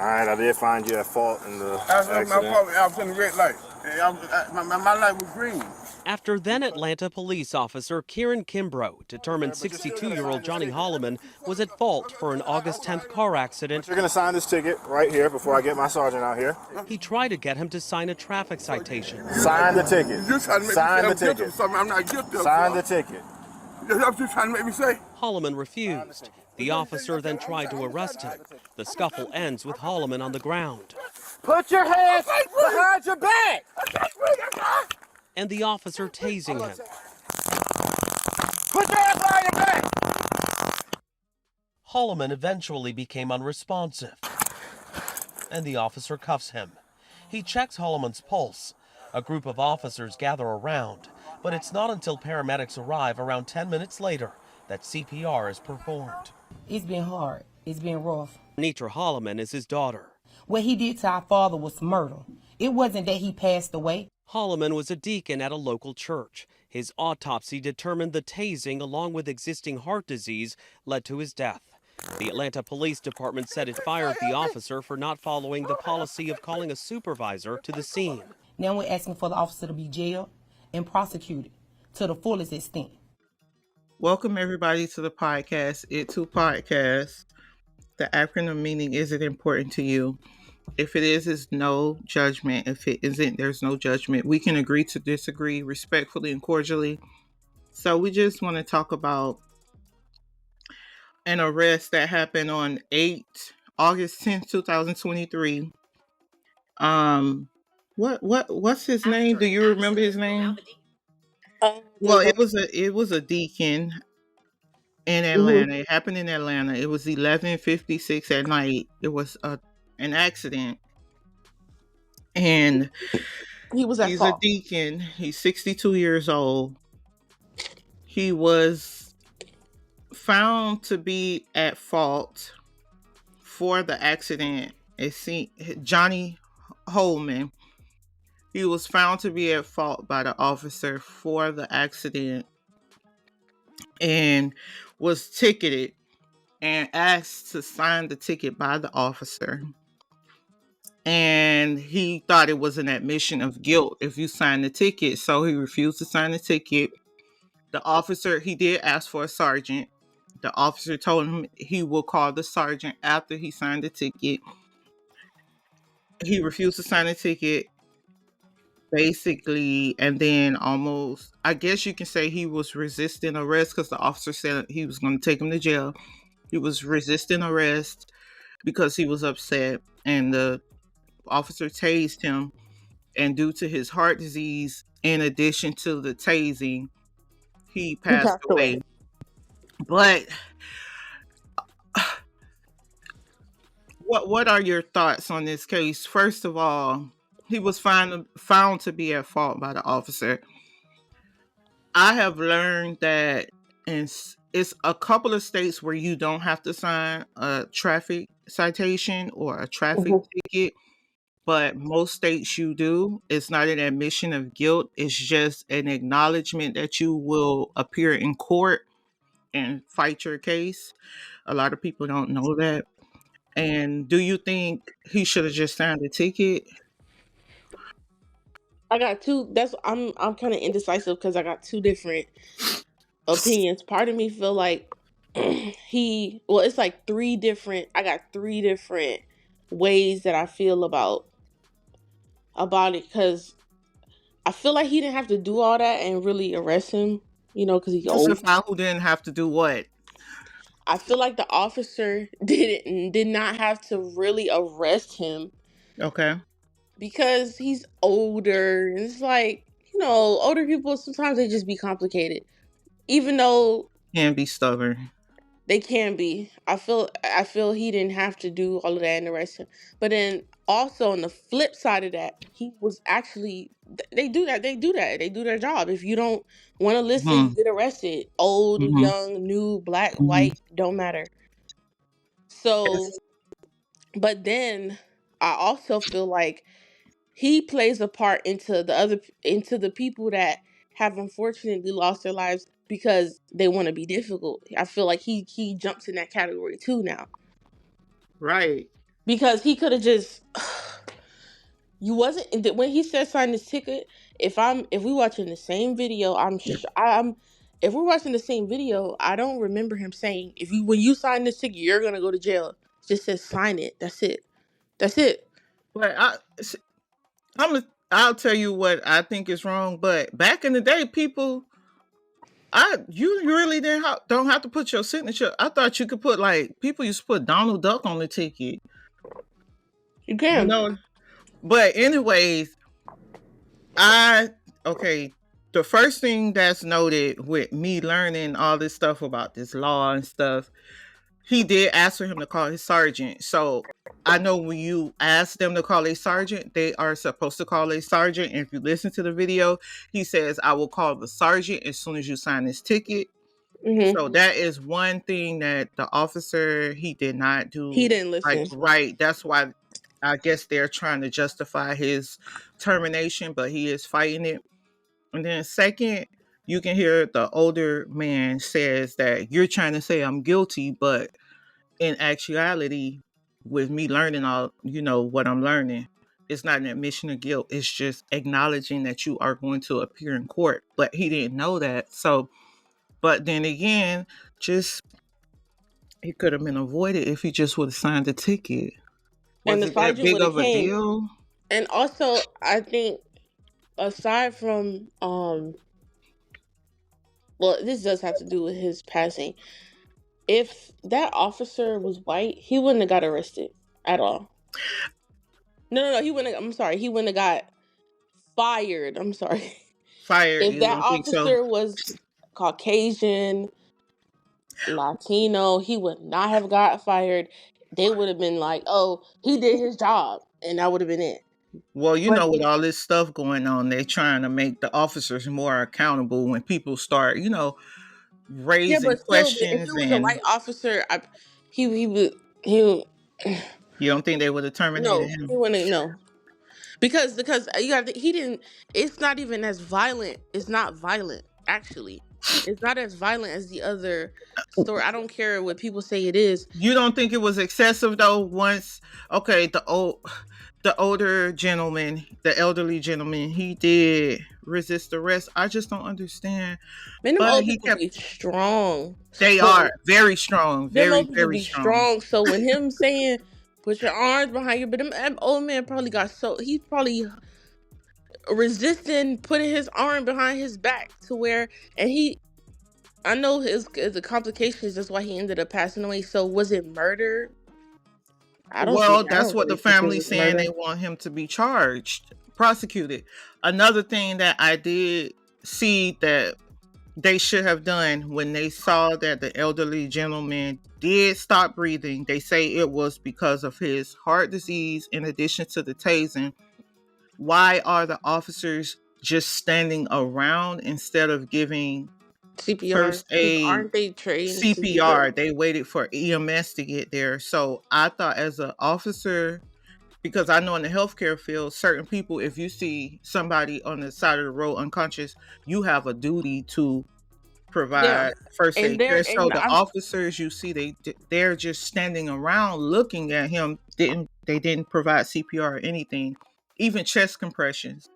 All right, I did find you at fault in the That's not my accident. fault. I was in the red light. My light was green. After then Atlanta police officer Kieran Kimbrough determined 62-year-old Johnny Hollman was at fault for an August 10th car accident, You're going to sign this ticket right here before I get my sergeant out here. he tried to get him to sign a traffic citation. Sign the ticket. You're trying to make me say Sign the I'm guilty ticket. of something I'm not guilty of. Sign the ticket. That's what you're trying to make me say. Hollman refused. The officer then tried to arrest him. The scuffle ends with Hollman on the ground. Put your hands behind your back. And the officer tasing him. Put your hands behind your back. Hollman eventually became unresponsive, and the officer cuffs him. He checks Hollman's pulse. A group of officers gather around, but it's not until paramedics arrive around 10 minutes later that CPR is performed. It's been hard. It's been rough. Nitra Hollman is his daughter. What he did to our father was murder. It wasn't that he passed away. Hollman was a deacon at a local church. His autopsy determined the tasing, along with existing heart disease, led to his death. The Atlanta Police Department said it fired the officer for not following the policy of calling a supervisor to the scene. Now we're asking for the officer to be jailed and prosecuted to the fullest extent. Welcome everybody to the podcast, It Too Podcast. The acronym meaning, is it important to you? If it is, it's no judgment. If it isn't, there's no judgment. We can agree to disagree respectfully and cordially. So we just want to talk about an arrest that happened on August 10th, 2023. What's his name? Do you remember his name? Well, it was a deacon in Atlanta. It happened in Atlanta. It was 11:56 at night. It was an accident, and he's a deacon. He's 62 years old. He was found to be at fault for the accident. Johnny Hollman. He was found to be at fault by the officer for the accident and was ticketed and asked to sign the ticket by the officer. And he thought it was an admission of guilt if you sign the ticket. So he refused to sign the ticket. The officer, he did ask for a sergeant. The officer told him he will call the sergeant after he signed the ticket. He refused to sign the ticket. Basically, and then almost, I guess you can say he was resisting arrest because the officer said he was going to take him to jail. He was resisting arrest because he was upset, and the officer tased him, and due to his heart disease, in addition to the tasing, he passed away. But what are your thoughts on this case? First of all, he was found to be at fault by the officer. I have learned that it's a couple of states where you don't have to sign a traffic citation or a traffic ticket, but most states you do. It's not an admission of guilt. It's just an acknowledgement that you will appear in court and fight your case. A lot of people don't know that. And do you think he should have just signed the ticket? I got two. I'm kind of indecisive because I got two different opinions. Part of me feel like it's like three different. I got three different ways that I feel about it, because I feel like he didn't have to do all that and really arrest him. Because he's old. Who didn't have to do what? I feel like the officer did not have to really arrest him. Okay. Because he's older, and it's like, older people, sometimes they just be complicated. Even though can be stubborn. They can be. I feel he didn't have to do all of that and arrest him. But then also on the flip side of that, he was actually, they do that. They do their job. If you don't want to listen, you get arrested. Old, young, new, black, white, don't matter. So, but then I also feel like he plays a part into the people that have unfortunately lost their lives because they want to be difficult. I feel like he jumps in that category too now. Right. because he could have just. You wasn't when he said sign this ticket. If we watching the same video, I'm if we're watching the same video, I don't remember him saying when you sign this ticket, you're gonna go to jail. It just says sign it. That's it. That's it. But I'll tell you what I think is wrong. But back in the day, people, you really don't have to put your signature. I thought you could put like people used to put Donald Duck on the ticket. You You can. know. But anyways, I okay. The first thing that's noted with me learning all this stuff about this law and stuff, he did ask for him to call his sergeant. So I know when you ask them to call a sergeant, they are supposed to call a sergeant. And if you listen to the video, he says, I will call the sergeant as soon as you sign this ticket. Hmm. So that is one thing that the officer, he did not He do didn't like listen. right. That's why I guess they're trying to justify his termination, but he is fighting it. And then second, you can hear the older man says that you're trying to say I'm guilty, but in actuality, with me learning all, what I'm learning, it's not an admission of guilt. It's just acknowledging that you are going to appear in court. But he didn't know that. So, but then again, just it could have been avoided if he just would have signed the ticket. And Was the it that sergeant big would have of a came. deal? And also, I think aside from well, this does have to do with his passing. If that officer was white, he wouldn't have got arrested at all. No, he wouldn't. I'm sorry, he wouldn't have got fired. I'm sorry. Fired? If You that don't think so? officer was Caucasian, Latino, he would not have got fired. They would have been like, "Oh, he did his job," and that would have been it. Well, But with all this stuff going on, they're trying to make the officers more accountable when people start, yeah, raising but still, if questions. it was a And white officer, he would he you don't think they would have terminated no, he him? wouldn't no. Because you got he didn't. It's not even as violent. It's not violent actually. It's not as violent as the other story. I don't care what people say it is. You don't think it was excessive though? Once, okay, the older gentleman, the elderly gentleman, he did resist arrest. I just don't understand. Man, them But old he people kept. be strong. They are So very strong, them very old people very be strong. strong. So when him saying put your arms behind you, but them old man probably got he's probably resisting putting his arm behind his back to where and I know the complications. That's why he ended up passing away. So was it murder? Well, I that's don't what the really think it family's was saying. murder. They want him to be charged, prosecuted. Another thing that I did see that they should have done when they saw that the elderly gentleman did stop breathing, they say it was because of his heart disease in addition to the tasing. Why are the officers just standing around instead of giving CPR. first Because aid, aren't they trained to do that? CPR? They waited for EMS to get there. So I thought as an officer, because I know in the healthcare field, certain people, if you see somebody on the side of the road unconscious, you have a duty to Yeah. provide first And aid care. there So and the I'm officers you see, they're just standing around looking at him. They didn't provide CPR or anything, even chest compressions.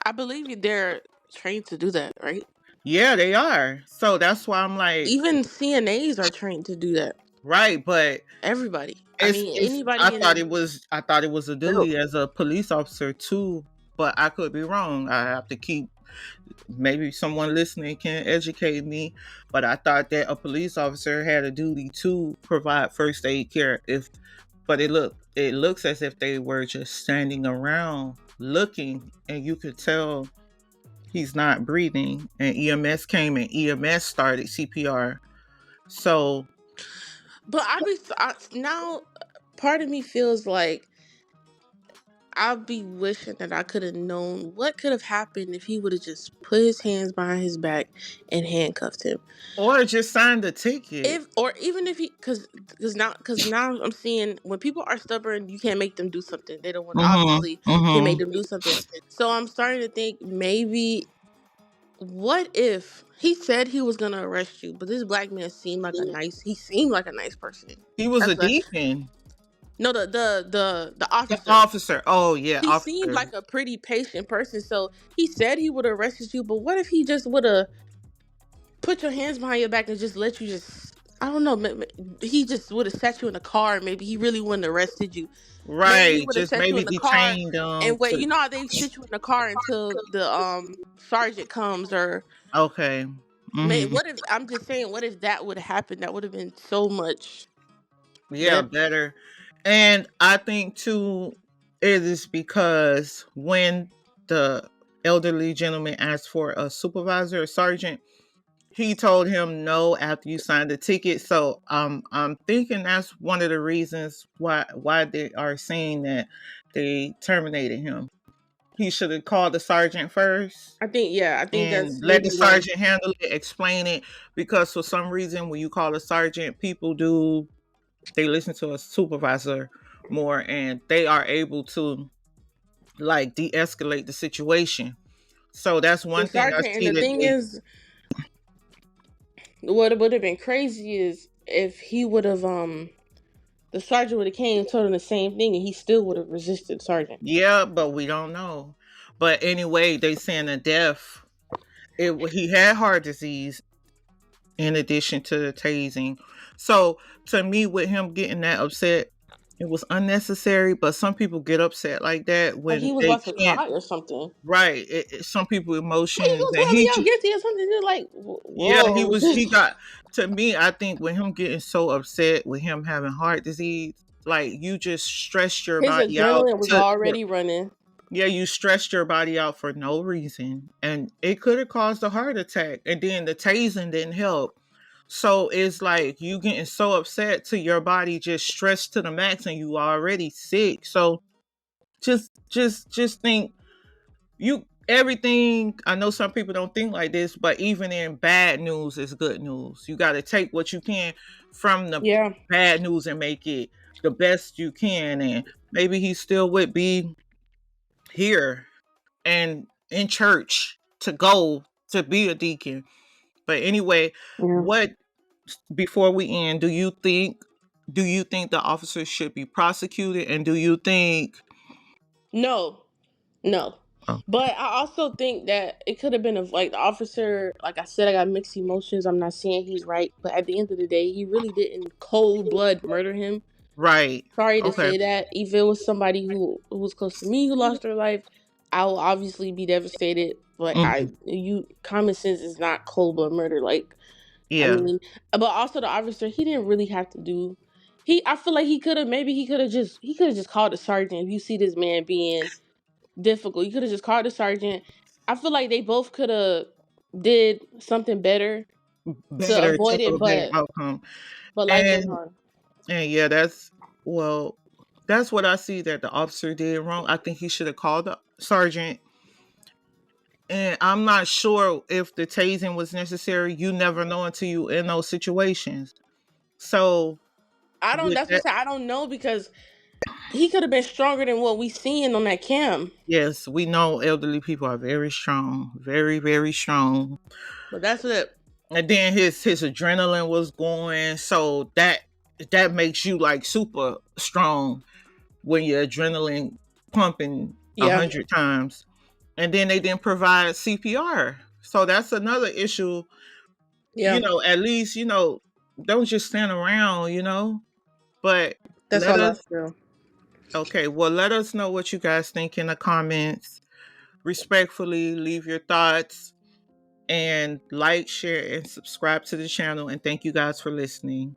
I believe they're trained to do that, right? Yeah, they are. So that's why I'm like, Even CNAs are trained to do that. right, but Everybody. I it's mean, it's I anybody in thought the it was I thought it was a field. duty as a police officer too, but I could be wrong. I have to keep, maybe someone listening can educate me, but I thought that a police officer had a duty to provide first aid care. If but it looks as if they were just standing around looking, and you could tell he's not breathing, and EMS came and EMS started CPR. So But now part of me feels like I'll be wishing that I could have known what could have happened if he would have just put his hands behind his back and handcuffed him. or just sign the ticket. If or even if he because now I'm seeing when people are stubborn, you can't make them do something. They don't want Mhm. obviously can't make Mhm. them do something. So I'm starting to think maybe what if he said he was gonna arrest you, but this black man seemed like a nice person. He was a That's what deacon. No, the The officer. officer. Oh yeah, He seemed officer. like a pretty patient person, so he said he would have arrested you. But what if he just would have put your hands behind your back and just let you just? I don't know. He just would have sat you in the car. Maybe he really wouldn't have arrested you. Maybe he Right. would have Just set you maybe in the car detain them and wait. to. You know how they sit you in the car until the sergeant comes, or Okay. Mm-hmm. what if I'm just saying? What if that would happen? That would have been so much Yeah, better. better. And I think too, it is because when the elderly gentleman asked for a supervisor, a sergeant, he told him no after you signed the ticket. So I'm thinking that's one of the reasons why they are saying that they terminated him. He should have called the sergeant first I think and that's let the maybe why. sergeant handle it, explain it. Because for some reason, when you call a sergeant, they listen to a supervisor more, and they are able to like de-escalate the situation. So that's The one thing I sergeant and see the that thing they. is, what would have been crazy is if he would have the sergeant would have came and told him the same thing, and he still would have resisted the sergeant. Yeah, but we don't know. But anyway, they saying a death. He had heart disease in addition to the tasing. So to me, with him getting that upset, it was unnecessary. But some people get upset like that Like he when was they about to can't. cry or something. Right. Some people How you emotions, gonna and tell me I'm guilty or something? You're like, yeah, whoa. he got, to me, I think with him getting so upset with him having heart disease, like you just stressed your His body out adrenaline was already running. yeah, you stressed your body out for no reason, and it could have caused a heart attack, and then the tasing didn't help. So it's like you getting so upset to your body just stressed to the max and you already sick. So just think, you everything. I know some people don't think like this, but even in bad news is good news. You got to take what you can from the Yeah. bad news and make it the best you can. And maybe he still would be here and in church to go to be a deacon. But anyway, Yeah. what before we end, do you think the officers should be prosecuted, and do you think No. No. oh, But I also think that it could have been like the officer, like I said, I got mixed emotions. I'm not saying he's right, but at the end of the day, he really didn't cold blood murder him. right? Sorry to Okay. say that. If it was somebody who was close to me who lost their life, I will obviously be devastated. But Mhm. common sense is not cold blood murder. Like, I Yeah. mean, but also the officer, he didn't really have to do. I feel like he could have just called the sergeant. If you see this man being difficult, you could have just called the sergeant. I feel like they both could have did something better to Better to avoid a it, better outcome. but life goes And on. yeah, well, that's what I see that the officer did wrong. I think he should have called the sergeant. And I'm not sure if the tasing was necessary. You never know until you in those situations. So I don't. with That's what that, I said. I don't know because he could have been stronger than what we seen on that cam. yes, we know elderly people are very strong, very, very strong. But that's it. And then his adrenaline was going, so that makes you like super strong when your adrenaline pumping a Yeah. hundred times. And then they didn't provide CPR, so that's another issue. Yeah. At least don't just stand around. But That's let all I us feel. okay, well, let us know what you guys think in the comments. Respectfully leave your thoughts, and like, share, and subscribe to the channel. And thank you guys for listening.